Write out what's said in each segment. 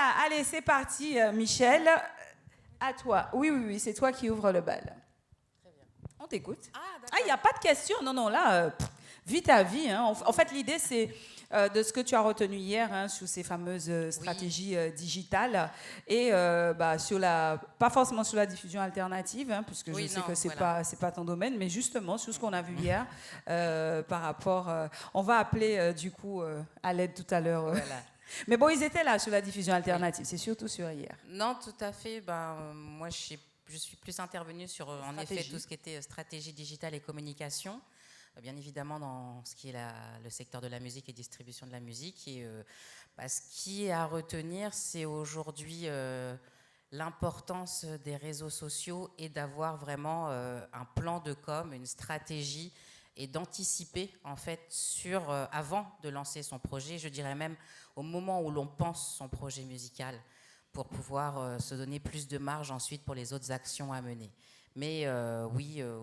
Voilà, allez, c'est parti, Michel. À toi. Oui, oui, oui, c'est toi qui ouvres le bal. On t'écoute. Ah, il n'y a pas de question. Non, non, là, vis ta vie. Hein. En fait, l'idée, c'est de ce que tu as retenu hier hein, sur ces fameuses stratégies digitales et sur pas forcément sur la diffusion alternative, hein, puisque je sais que c'est pas ton domaine, mais justement sur ce qu'on a vu hier par rapport. On va appeler du coup à l'aide tout à l'heure. Voilà. Mais bon, ils étaient là sur la diffusion alternative, c'est surtout sur hier. Non, tout à fait. Moi, je suis plus intervenue sur, en effet, tout ce qui était stratégie digitale et communication, bien évidemment dans ce qui est le secteur de la musique et distribution de la musique. Et ce qui est à retenir, c'est aujourd'hui l'importance des réseaux sociaux et d'avoir vraiment un plan de com, une stratégie et d'anticiper en fait avant de lancer son projet, je dirais même au moment où l'on pense son projet musical, pour pouvoir se donner plus de marge ensuite pour les autres actions à mener. Mais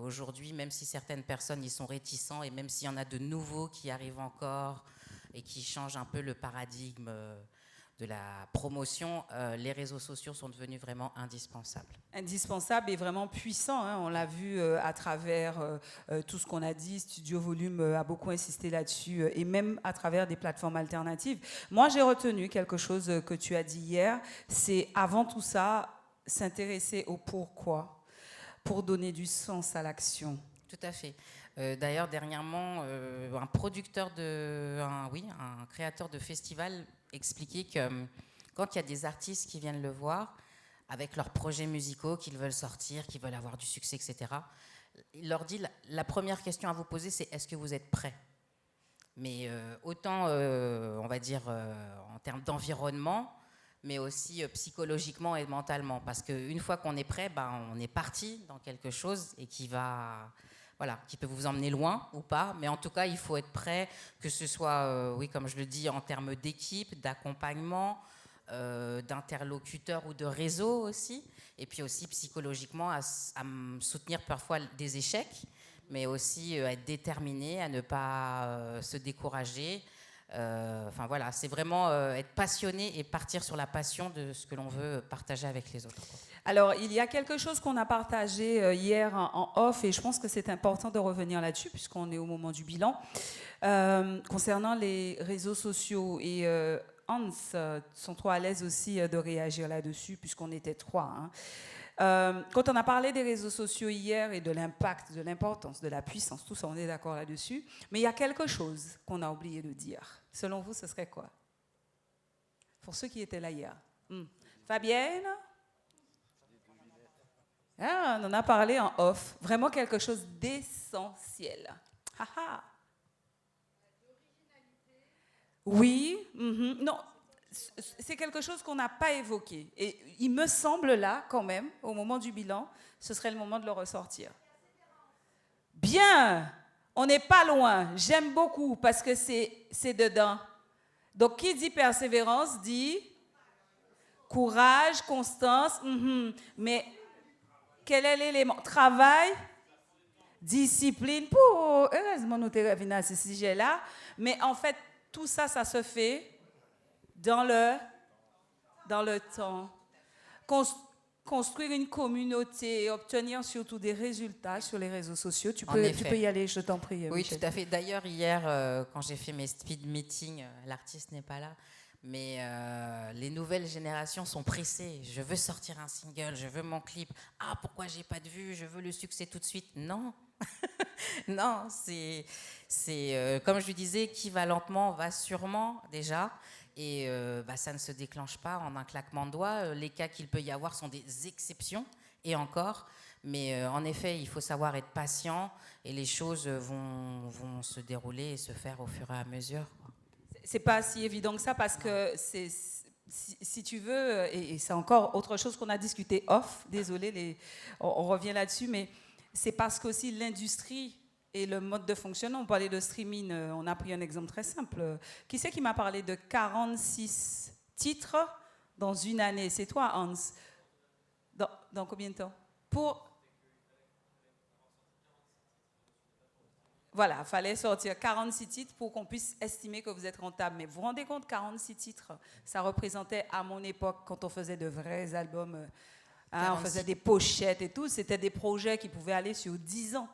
aujourd'hui, même si certaines personnes y sont réticents et même s'il y en a de nouveaux qui arrivent encore et qui changent un peu le paradigme de la promotion, les réseaux sociaux sont devenus vraiment indispensables. Indispensables et vraiment puissants. Hein. On l'a vu à travers tout ce qu'on a dit. Studio Volume a beaucoup insisté là-dessus et même à travers des plateformes alternatives. Moi, j'ai retenu quelque chose que tu as dit hier. C'est avant tout ça, s'intéresser au pourquoi pour donner du sens à l'action. Tout à fait. D'ailleurs, dernièrement, un créateur de festival expliquait que quand il y a des artistes qui viennent le voir avec leurs projets musicaux qu'ils veulent sortir, qu'ils veulent avoir du succès, etc., il leur dit la première question à vous poser, c'est est-ce que vous êtes prêt? Mais autant, on va dire, en termes d'environnement, mais aussi psychologiquement et mentalement. Parce qu'une fois qu'on est prêt, on est parti dans quelque chose et qui peut vous emmener loin ou pas. Mais en tout cas, il faut être prêt, que ce soit, comme je le dis, en termes d'équipe, d'accompagnement, d'interlocuteurs ou de réseau aussi. Et puis aussi psychologiquement à soutenir parfois des échecs, mais aussi être déterminé à ne pas se décourager. C'est vraiment être passionné et partir sur la passion de ce que l'on veut partager avec les autres. Alors, il y a quelque chose qu'on a partagé hier en off, et je pense que c'est important de revenir là-dessus, puisqu'on est au moment du bilan, concernant les réseaux sociaux. Et Hans sont trop à l'aise aussi de réagir là-dessus, puisqu'on était trois. Hein. Quand on a parlé des réseaux sociaux hier et de l'impact, de l'importance, de la puissance, tout ça, on est d'accord là-dessus. Mais il y a quelque chose qu'on a oublié de dire. Selon vous, ce serait quoi? Pour ceux qui étaient là hier. Fabienne? Ah, on en a parlé en off. Vraiment quelque chose d'essentiel. Oui. Non, c'est quelque chose qu'on n'a pas évoqué. Et il me semble là, quand même, au moment du bilan, ce serait le moment de le ressortir. Bien, on n'est pas loin. J'aime beaucoup parce que c'est dedans. Donc, qui dit persévérance dit courage, constance. Mais quel est l'élément? Travail, discipline. Heureusement, nous sommes revenus à ce sujet-là. Mais en fait, tout ça, ça se fait dans le temps. Construire une communauté et obtenir surtout des résultats sur les réseaux sociaux. Tu peux y aller, je t'en prie. Oui, Michel. tout à fait. D'ailleurs, hier, quand j'ai fait mes speed meetings, l'artiste n'est pas là, mais les nouvelles générations sont pressées. Je veux sortir un single, je veux mon clip. Ah, pourquoi j'ai pas de vue? Je veux le succès tout de suite. Non. Non, c'est comme je lui disais, qui va lentement va sûrement déjà. Et ça ne se déclenche pas en un claquement de doigts. Les cas qu'il peut y avoir sont des exceptions, et encore. Mais en effet, il faut savoir être patient et les choses vont se dérouler et se faire au fur et à mesure. C'est pas si évident que ça parce que si tu veux, et c'est encore autre chose qu'on a discuté off, désolé, on revient là-dessus, mais c'est parce qu'aussi l'industrie et le mode de fonctionnement, on parlait de streaming, on a pris un exemple très simple. Qui c'est qui m'a parlé de 46 titres dans une année? C'est toi, Hans. Dans combien de temps? Voilà, il fallait sortir 46 titres pour qu'on puisse estimer que vous êtes rentable. Mais vous vous rendez compte, 46 titres, ça représentait à mon époque, quand on faisait de vrais albums, on faisait des pochettes et tout, c'était des projets qui pouvaient aller sur 10 ans.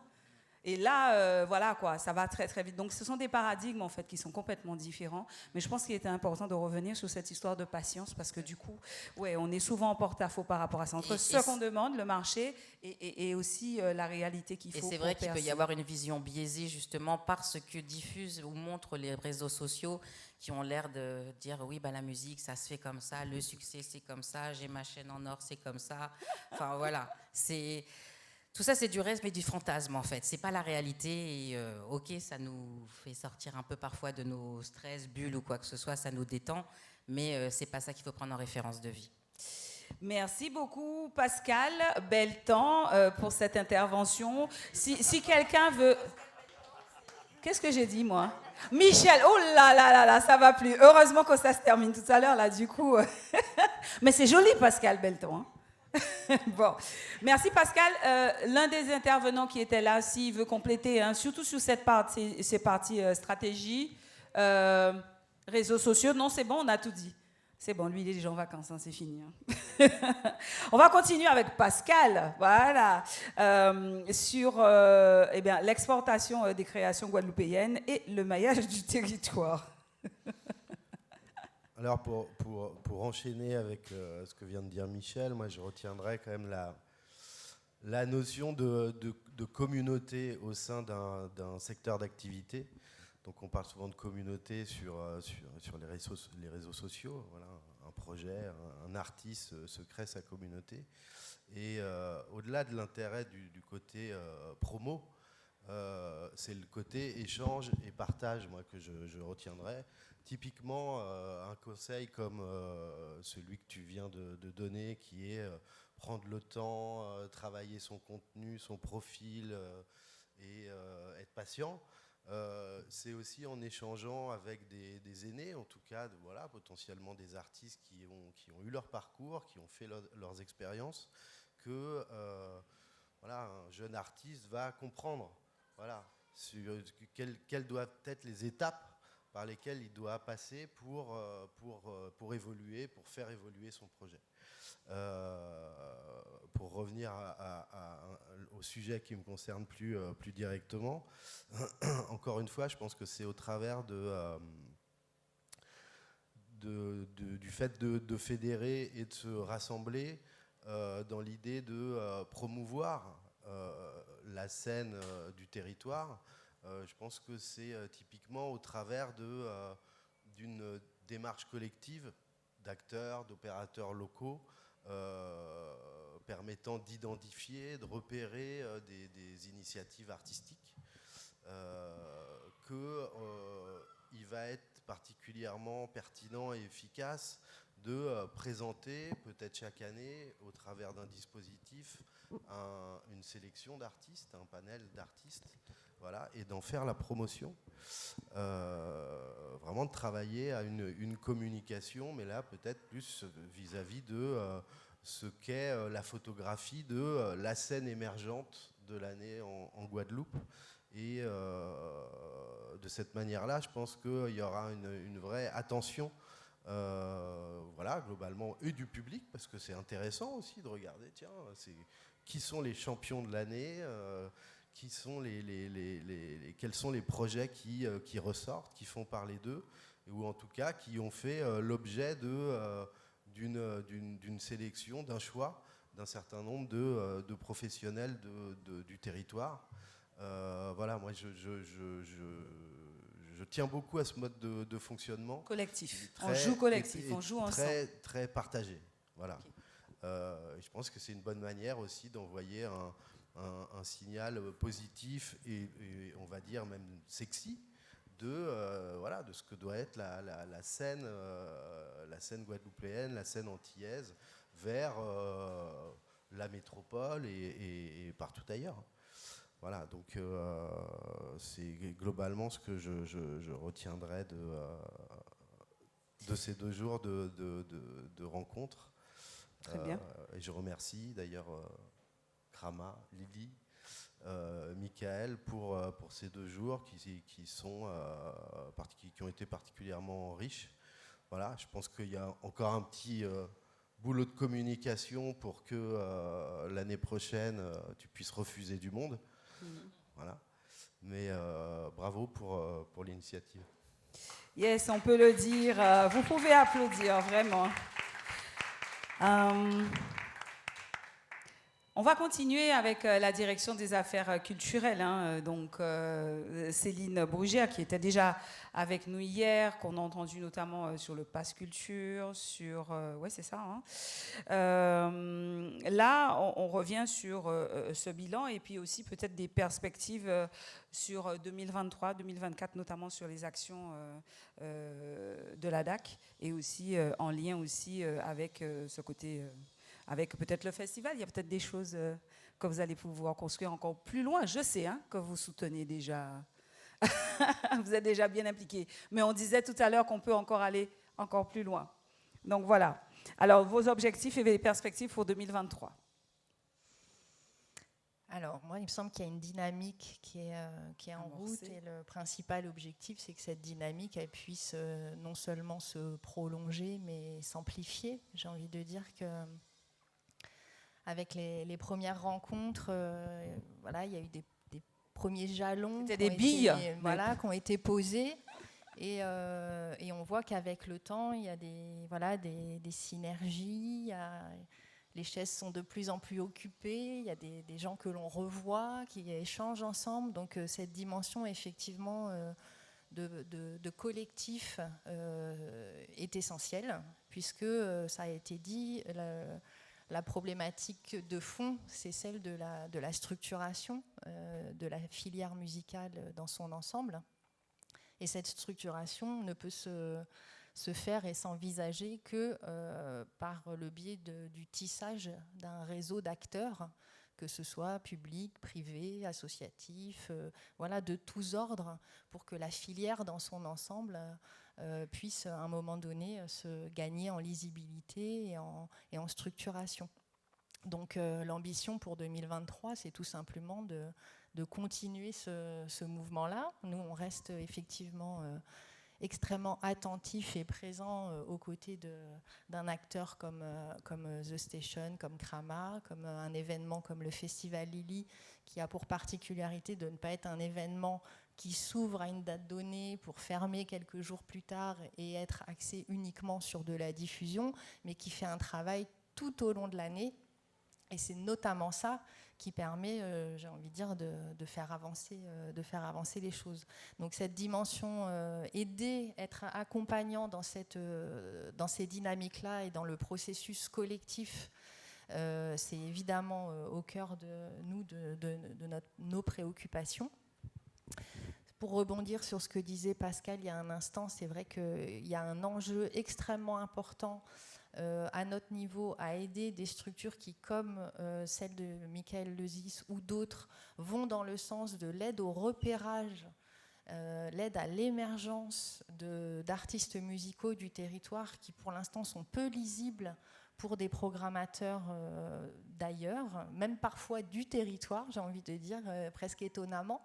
Et là, voilà quoi, ça va très très vite. Donc ce sont des paradigmes en fait qui sont complètement différents. Mais je pense qu'il était important de revenir sur cette histoire de patience parce que du coup, ouais, on est souvent en porte-à-faux par rapport à ça. Entre ce qu'on demande, le marché, et aussi la réalité qu'il faut. Et c'est vrai qu'il peut y avoir une vision biaisée justement par ce que diffusent ou montrent les réseaux sociaux qui ont l'air de dire oui, bah, la musique, ça se fait comme ça, le succès, c'est comme ça, j'ai ma chaîne en or, c'est comme ça. Enfin voilà, c'est... Tout ça, c'est du rêve, mais du fantasme, en fait. C'est pas la réalité. Et, ok, ça nous fait sortir un peu parfois de nos stress, bulles ou quoi que ce soit, ça nous détend, mais c'est pas ça qu'il faut prendre en référence de vie. Merci beaucoup, Pascal Beltan, pour cette intervention. Si quelqu'un veut... Qu'est-ce que j'ai dit, moi? Michel, oh là là là là, ça va plus. Heureusement que ça se termine tout à l'heure, là, du coup. Mais c'est joli, Pascal Beltan, hein. Bon, merci Pascal. L'un des intervenants qui était là, s'il veut compléter, hein, surtout sur cette partie, ces parties stratégie, réseaux sociaux, non, c'est bon, on a tout dit. C'est bon, lui, il est déjà en vacances, hein, c'est fini. Hein. On va continuer avec Pascal, voilà, sur eh bien, l'exportation des créations guadeloupéennes et le maillage du territoire. Alors, pour enchaîner avec ce que vient de dire Michel, moi, je retiendrai quand même la notion de communauté au sein d'un secteur d'activité. Donc, on parle souvent de communauté sur les réseaux sociaux. Voilà, un projet, un artiste se crée sa communauté. Et au-delà de l'intérêt du côté promo, c'est le côté échange et partage, moi, que je retiendrai. Typiquement, un conseil comme celui que tu viens de donner, qui est prendre le temps, travailler son contenu, son profil et être patient, c'est aussi en échangeant avec des aînés, en tout cas, voilà, potentiellement des artistes qui ont eu leur parcours, qui ont fait leurs expériences, que voilà, un jeune artiste va comprendre, voilà, quelles doivent être les étapes par lesquelles il doit passer pour évoluer, pour faire évoluer son projet. Pour revenir au sujet qui me concerne plus directement, encore une fois, je pense que c'est au travers du fait de fédérer et de se rassembler dans l'idée de promouvoir la scène du territoire. Je pense que c'est typiquement au travers d'une démarche collective d'acteurs, d'opérateurs locaux permettant d'identifier, de repérer des initiatives artistiques qu'il va être particulièrement pertinent et efficace de présenter peut-être chaque année au travers d'un dispositif une sélection d'artistes, un panel d'artistes, voilà, et d'en faire la promotion. Vraiment de travailler à une communication, mais là peut-être plus vis-à-vis de ce qu'est la photographie de la scène émergente de l'année en Guadeloupe. Et de cette manière-là, je pense qu'il y aura une vraie attention, voilà, globalement, et du public, parce que c'est intéressant aussi de regarder, tiens, qui sont les champions de l'année, quels sont les projets qui ressortent, qui font parler d'eux, ou en tout cas qui ont fait l'objet d'une sélection, d'un choix d'un certain nombre de professionnels du territoire. Voilà, moi je tiens beaucoup à ce mode de fonctionnement. Collectif, on joue collectif, on joue ensemble. Très partagé, voilà. Okay. Je pense que c'est une bonne manière aussi d'envoyer un signal positif et on va dire même sexy voilà, de ce que doit être la scène guadeloupéenne, la scène antillaise vers la métropole et partout ailleurs. Voilà, donc c'est globalement ce que je retiendrai de ces 2 jours de rencontres. Très bien. Et je remercie d'ailleurs Krama, Lily, Michael pour ces 2 jours qui ont été particulièrement riches. Voilà, je pense qu'il y a encore un petit boulot de communication pour que l'année prochaine, tu puisses refuser du monde. Voilà. Mais bravo pour l'initiative. Yes, on peut le dire. Vous pouvez applaudir, vraiment. On va continuer avec la direction des affaires culturelles. Donc, Céline Brugère, qui était déjà avec nous hier, qu'on a entendu notamment sur le Pass Culture, sur... ouais, c'est ça. Là, on revient sur ce bilan et puis aussi peut-être des perspectives sur 2023, 2024, notamment sur les actions de la DAC et aussi en lien aussi avec ce côté... avec peut-être le festival, il y a peut-être des choses que vous allez pouvoir construire encore plus loin. Je sais que vous soutenez déjà, vous êtes déjà bien impliqués. Mais on disait tout à l'heure qu'on peut encore aller encore plus loin. Donc voilà. Alors, vos objectifs et les perspectives pour 2023. Alors, moi, il me semble qu'il y a une dynamique qui est en route. Et le principal objectif, c'est que cette dynamique, elle puisse non seulement se prolonger, mais s'amplifier. J'ai envie de dire que... Avec les premières rencontres, voilà, il y a eu des premiers jalons qui ont été posés. Et on voit qu'avec le temps, il y a des synergies. Les chaises sont de plus en plus occupées. Il y a des gens que l'on revoit, qui échangent ensemble. Donc cette dimension, effectivement, de collectif est essentielle, puisque ça a été dit... La problématique de fond, c'est celle de la structuration de la filière musicale dans son ensemble. Et cette structuration ne peut se faire et s'envisager que par le biais du tissage d'un réseau d'acteurs, que ce soit public, privé, associatif, de tous ordres, pour que la filière dans son ensemble puisse à un moment donné se gagner en lisibilité et en structuration. Donc l'ambition pour 2023, c'est tout simplement de continuer ce mouvement-là. Nous, on reste effectivement extrêmement attentif et présent aux côtés d'un acteur comme The Station, comme Krama, comme un événement comme le Festival Lily, qui a pour particularité de ne pas être un événement qui s'ouvre à une date donnée pour fermer quelques jours plus tard et être axé uniquement sur de la diffusion, mais qui fait un travail tout au long de l'année. Et c'est notamment ça qui permet, j'ai envie de dire, de faire avancer les choses. Donc cette dimension, aider, être accompagnant dans ces dynamiques-là et dans le processus collectif, c'est évidemment au cœur de nous, de nos préoccupations. Pour rebondir sur ce que disait Pascal il y a un instant, c'est vrai qu'il y a un enjeu extrêmement important à notre niveau à aider des structures qui, comme celle de Michael Lezis ou d'autres, vont dans le sens de l'aide au repérage, l'aide à l'émergence d'artistes musicaux du territoire qui, pour l'instant, sont peu lisibles pour des programmateurs d'ailleurs, même parfois du territoire, j'ai envie de dire, presque étonnamment.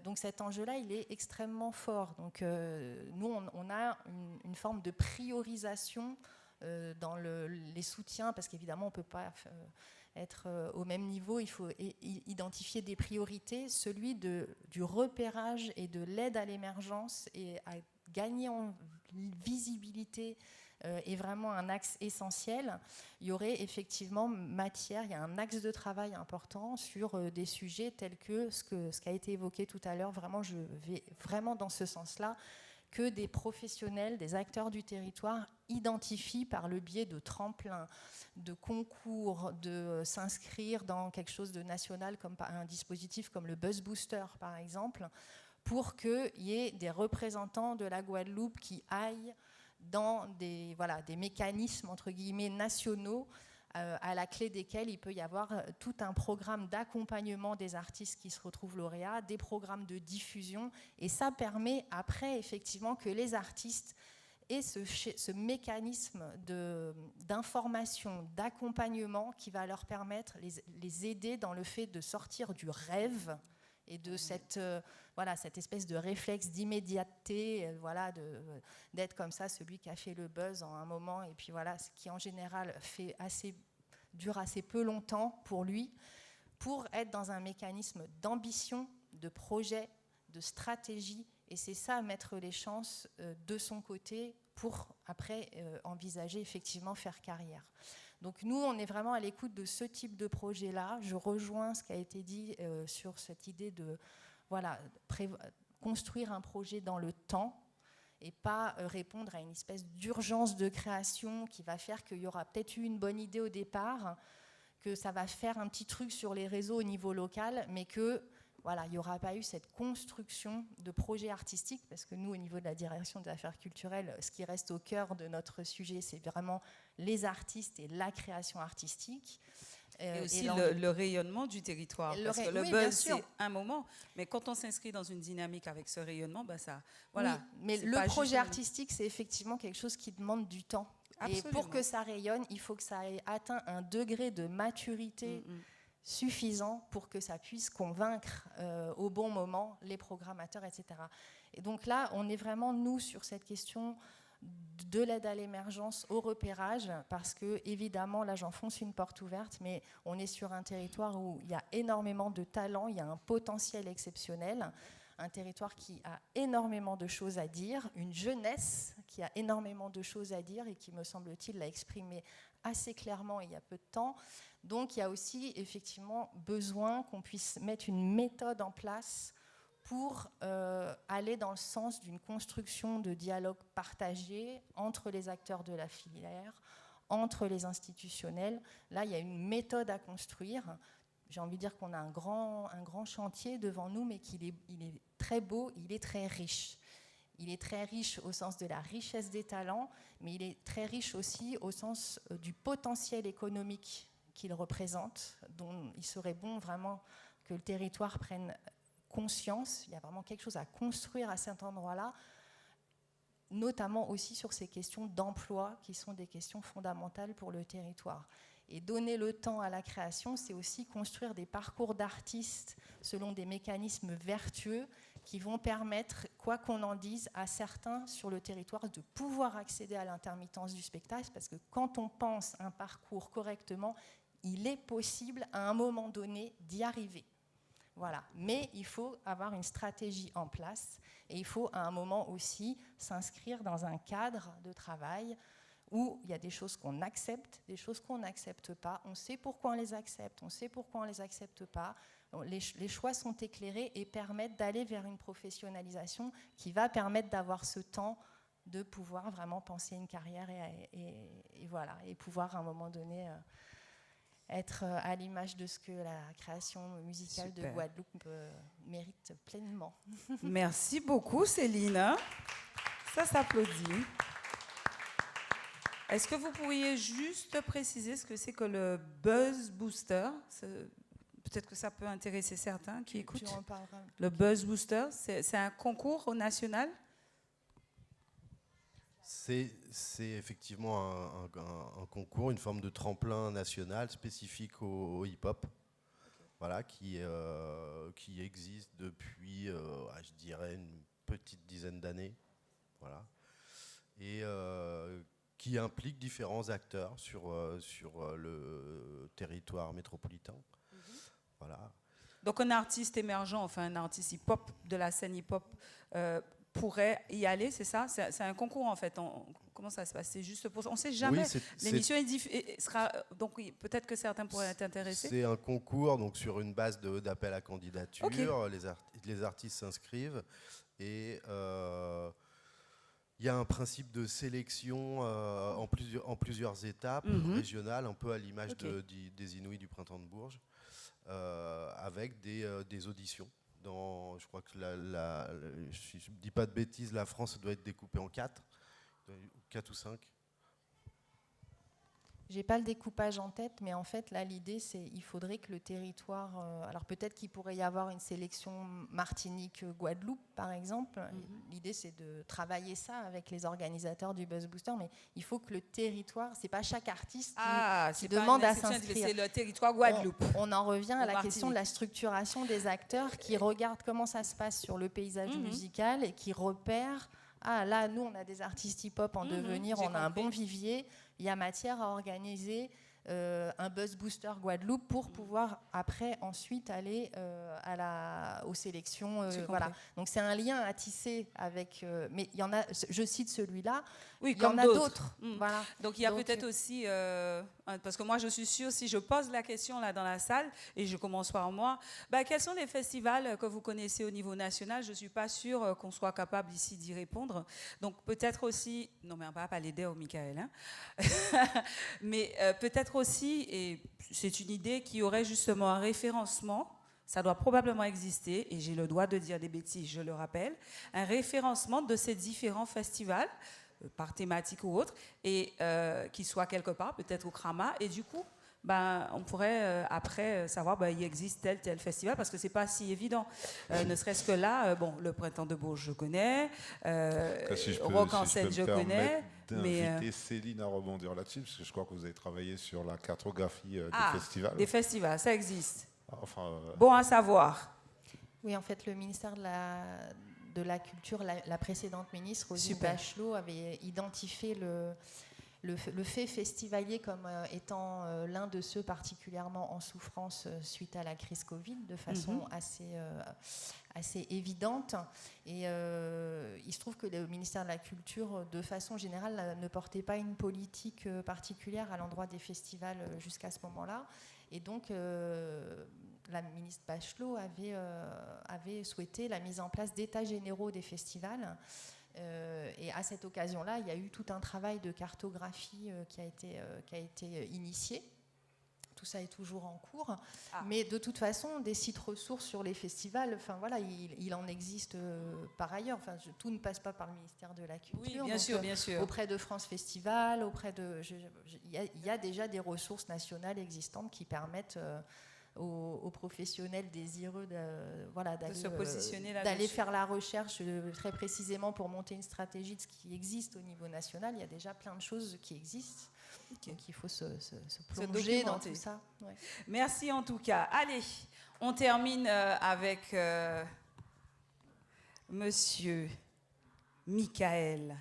Donc cet enjeu-là, il est extrêmement fort. Donc nous, on a une forme de priorisation dans les soutiens, parce qu'évidemment, on ne peut pas être au même niveau. Il faut identifier des priorités. Celui du repérage et de l'aide à l'émergence et à gagner en visibilité est vraiment un axe essentiel. Il y aurait effectivement matière, il y a un axe de travail important sur des sujets tels que ce qui a été évoqué tout à l'heure. Vraiment, je vais vraiment dans ce sens-là, que des professionnels, des acteurs du territoire identifient par le biais de tremplins, de concours, de s'inscrire dans quelque chose de national, comme un dispositif comme le Buzz Booster par exemple, pour qu'il y ait des représentants de la Guadeloupe qui aillent dans des mécanismes entre guillemets nationaux à la clé desquels il peut y avoir tout un programme d'accompagnement des artistes qui se retrouvent lauréats, des programmes de diffusion, et ça permet après effectivement que les artistes et ce mécanisme d'information, d'accompagnement qui va leur permettre, les aider dans le fait de sortir du rêve et de cette espèce de réflexe d'immédiateté, d'être comme ça, celui qui a fait le buzz en un moment, et puis voilà, ce qui en général dure assez peu longtemps pour lui, pour être dans un mécanisme d'ambition, de projet, de stratégie. Et c'est ça, mettre les chances de son côté pour après envisager effectivement faire carrière. Donc nous, on est vraiment à l'écoute de ce type de projet-là. Je rejoins ce qui a été dit sur cette idée de construire un projet dans le temps et pas répondre à une espèce d'urgence de création qui va faire qu'il y aura peut-être eu une bonne idée au départ, que ça va faire un petit truc sur les réseaux au niveau local, mais que il n'y aura pas eu cette construction de projets artistiques, parce que nous, au niveau de la direction des affaires culturelles, ce qui reste au cœur de notre sujet, c'est vraiment les artistes et la création artistique. Et aussi le rayonnement du territoire. Parce que le buzz, c'est un moment, mais quand on s'inscrit dans une dynamique avec ce rayonnement, ça... Voilà. Oui, mais le projet artistique, c'est effectivement quelque chose qui demande du temps. Absolument. Et pour que ça rayonne, il faut que ça ait atteint un degré de maturité suffisant pour que ça puisse convaincre au bon moment les programmateurs, etc. Et donc là, on est vraiment, nous, sur cette question de l'aide à l'émergence, au repérage, parce que, évidemment, là, j'enfonce une porte ouverte, mais on est sur un territoire où il y a énormément de talent, il y a un potentiel exceptionnel, un territoire qui a énormément de choses à dire, une jeunesse qui a énormément de choses à dire et qui, me semble-t-il, l'a exprimé assez clairement il y a peu de temps. Donc il y a aussi effectivement besoin qu'on puisse mettre une méthode en place pour aller dans le sens d'une construction de dialogue partagé entre les acteurs de la filière, entre les institutionnels. Là, il y a une méthode à construire. J'ai envie de dire qu'on a un grand chantier devant nous, mais il est très beau, il est très riche. Il est très riche au sens de la richesse des talents, mais il est très riche aussi au sens du potentiel économique qu'il représente, dont il serait bon vraiment que le territoire prenne conscience. Il y a vraiment quelque chose à construire à cet endroit-là, notamment aussi sur ces questions d'emploi qui sont des questions fondamentales pour le territoire. Et donner le temps à la création, c'est aussi construire des parcours d'artistes selon des mécanismes vertueux qui vont permettre, quoi qu'on en dise, à certains sur le territoire de pouvoir accéder à l'intermittence du spectacle, parce que quand on pense un parcours correctement, il est possible à un moment donné d'y arriver. Voilà. Mais il faut avoir une stratégie en place et il faut à un moment aussi s'inscrire dans un cadre de travail où il y a des choses qu'on accepte, des choses qu'on n'accepte pas. On sait pourquoi on les accepte, on sait pourquoi on ne les accepte pas. Les choix sont éclairés et permettent d'aller vers une professionnalisation qui va permettre d'avoir ce temps de pouvoir vraiment penser une carrière et pouvoir à un moment donné être à l'image de ce que la création musicale de Guadeloupe mérite pleinement. Merci beaucoup, Céline. Ça s'applaudit. Est-ce que vous pourriez juste préciser ce que c'est que le Buzz Booster ? Peut-être que ça peut intéresser certains qui écoutent. Le Buzz Booster, c'est un concours au national ? C'est effectivement un concours, une forme de tremplin national spécifique au hip-hop, voilà, qui existe depuis, je dirais, une petite dizaine d'années, voilà, et qui implique différents acteurs sur le territoire métropolitain. Voilà. Donc un artiste émergent, enfin un artiste hip-hop de la scène hip-hop pourrait y aller, c'est ça ? C'est un concours en fait. Comment ça se passe ? C'est juste pour ça. On ne sait jamais. Oui, l'émission sera donc oui, peut-être que certains pourraient être intéressés. C'est un concours donc sur une base d'appel à candidature. Okay. Les artistes s'inscrivent et il y a un principe de sélection en plusieurs étapes régionales, un peu à l'image des Inouïs du Printemps de Bourges, avec des auditions. Je crois que je ne dis pas de bêtises, la France doit être découpée en 4 ou 5. J'ai pas le découpage en tête, mais en fait, là, l'idée, c'est il faudrait que le territoire... alors peut-être qu'il pourrait y avoir une sélection Martinique-Guadeloupe, par exemple. L'idée, c'est de travailler ça avec les organisateurs du Buzz Booster, mais il faut que le territoire... C'est pas chaque artiste qui demande à s'inscrire. C'est le territoire Guadeloupe. On en revient à la question de la structuration des acteurs qui regardent comment ça se passe sur le paysage musical et qui repèrent... Ah, là, nous, on a des artistes hip-hop en devenir, on a un bon vivier. Il y a matière à organiser un Buzz Booster Guadeloupe pour pouvoir après ensuite aller aux sélections. Voilà. Donc c'est un lien à tisser avec. Mais il y en a. Je cite celui-là. Oui, il y en a d'autres. Voilà. Donc il y a peut-être aussi parce que moi je suis sûre si je pose la question là dans la salle et je commence par moi. Quels sont les festivals que vous connaissez au niveau national? Je suis pas sûre qu'on soit capable ici d'y répondre. Donc peut-être aussi. Non mais on va pas l'aider au Michael. Hein. Mais peut-être aussi, et c'est une idée qui aurait justement un référencement, ça doit probablement exister, et j'ai le droit de dire des bêtises, je le rappelle, un référencement de ces différents festivals, par thématique ou autre, et qui soit quelque part, peut-être au Krama, et du coup, on pourrait après savoir il existe tel festival parce que c'est pas si évident. Ne serait-ce que là, le Printemps de Bourges je connais, Rock en scène je connais. D'inviter Céline à rebondir là-dessus parce que je crois que vous avez travaillé sur la cartographie des festivals. Des festivals, ça existe. Enfin, bon à savoir. Oui, en fait, le ministère de la Culture, la précédente ministre, Roselyne Bachelot, avait identifié le fait festivalier comme étant l'un de ceux particulièrement en souffrance suite à la crise Covid, de façon assez évidente. Et il se trouve que le ministère de la Culture, de façon générale, ne portait pas une politique particulière à l'endroit des festivals jusqu'à ce moment-là. Et donc, la ministre Bachelot avait souhaité la mise en place d'états généraux des festivals. Et à cette occasion-là, il y a eu tout un travail de cartographie qui a été initié. Tout ça est toujours en cours. Mais de toute façon, des sites ressources sur les festivals, il en existe par ailleurs. Tout ne passe pas par le ministère de la Culture. Oui, bien sûr, bien sûr. Auprès de France Festival, il y a déjà des ressources nationales existantes qui permettent aux professionnels désireux d'aller faire la recherche très précisément pour monter une stratégie de ce qui existe au niveau national. Il y a déjà plein de choses qui existent. Donc il faut se plonger dans tout ça. Ouais. Merci en tout cas. Allez, on termine avec Monsieur Michael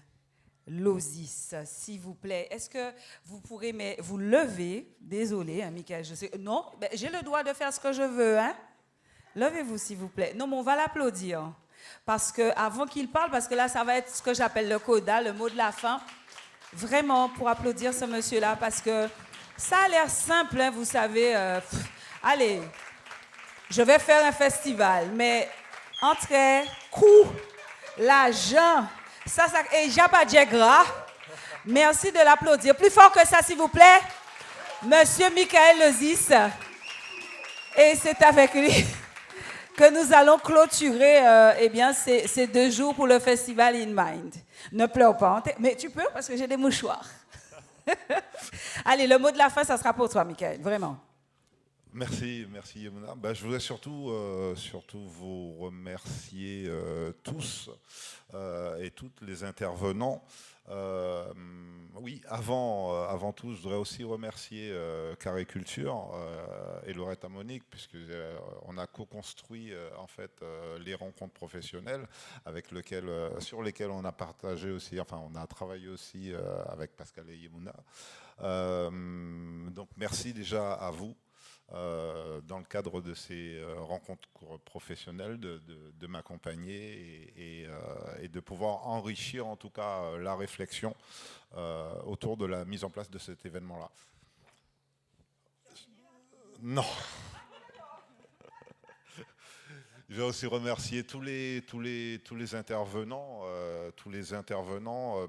Lozis, s'il vous plaît. Est-ce que vous pourrez vous lever? Désolé, hein, Michael, je sais. Non, j'ai le droit de faire ce que je veux. Hein? Levez-vous, s'il vous plaît. Non, mais on va l'applaudir. Parce que, avant qu'il parle, parce que là, ça va être ce que j'appelle le coda, le mot de la fin. Vraiment, pour applaudir ce monsieur-là, parce que ça a l'air simple, hein, vous savez. Allez, je vais faire un festival, mais entrée, coût, l'argent... Ça, et Japa Gras, merci de l'applaudir. Plus fort que ça, s'il vous plaît. Monsieur Michael Lozis. Et c'est avec lui que nous allons clôturer ces 2 jours pour le festival In Mind. Ne pleure pas, mais tu peux parce que j'ai des mouchoirs. Allez, le mot de la fin, ça sera pour toi, Michael, vraiment. Merci Yamuna. Je voudrais surtout vous remercier tous et toutes les intervenants. Oui, avant tout, je voudrais aussi remercier Carré Culture et Loretta Monique, puisque on a co-construit en fait les rencontres professionnelles sur lesquelles on a partagé aussi, on a travaillé aussi avec Pascal et Yamuna. Donc merci déjà à vous. Dans le cadre de ces rencontres professionnelles, de m'accompagner et de pouvoir enrichir en tout cas la réflexion autour de la mise en place de cet événement-là. Non. Je vais aussi remercier tous les intervenants,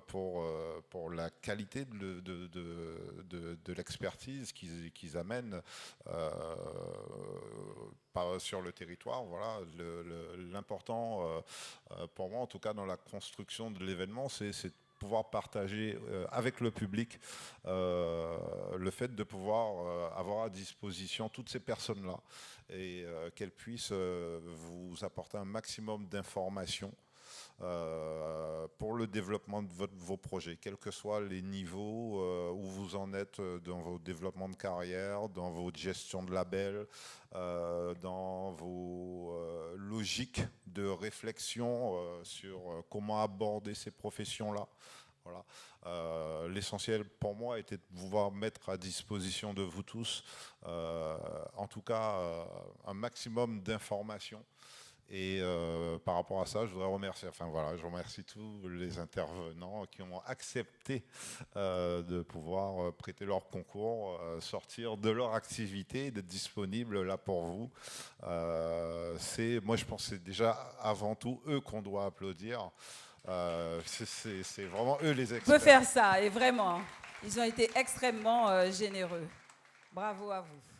pour la qualité de l'expertise qu'ils amènent sur le territoire. Voilà, l'important pour moi, en tout cas dans la construction de l'événement, c'est pouvoir partager avec le public le fait de pouvoir avoir à disposition toutes ces personnes-là et qu'elles puissent vous apporter un maximum d'informations pour le développement de vos projets, quels que soient les niveaux où vous en êtes dans vos développements de carrière, dans votre gestion de label, dans vos logiques de réflexion sur comment aborder ces professions-là. Voilà. L'essentiel pour moi était de pouvoir mettre à disposition de vous tous, en tout cas, un maximum d'informations. Et par rapport à ça, je voudrais remercier, je remercie tous les intervenants qui ont accepté de pouvoir prêter leur concours, sortir de leur activité, d'être disponibles là pour vous. Moi, je pense que c'est déjà avant tout eux qu'on doit applaudir. C'est vraiment eux les experts. On peut faire ça, et vraiment, ils ont été extrêmement généreux. Bravo à vous.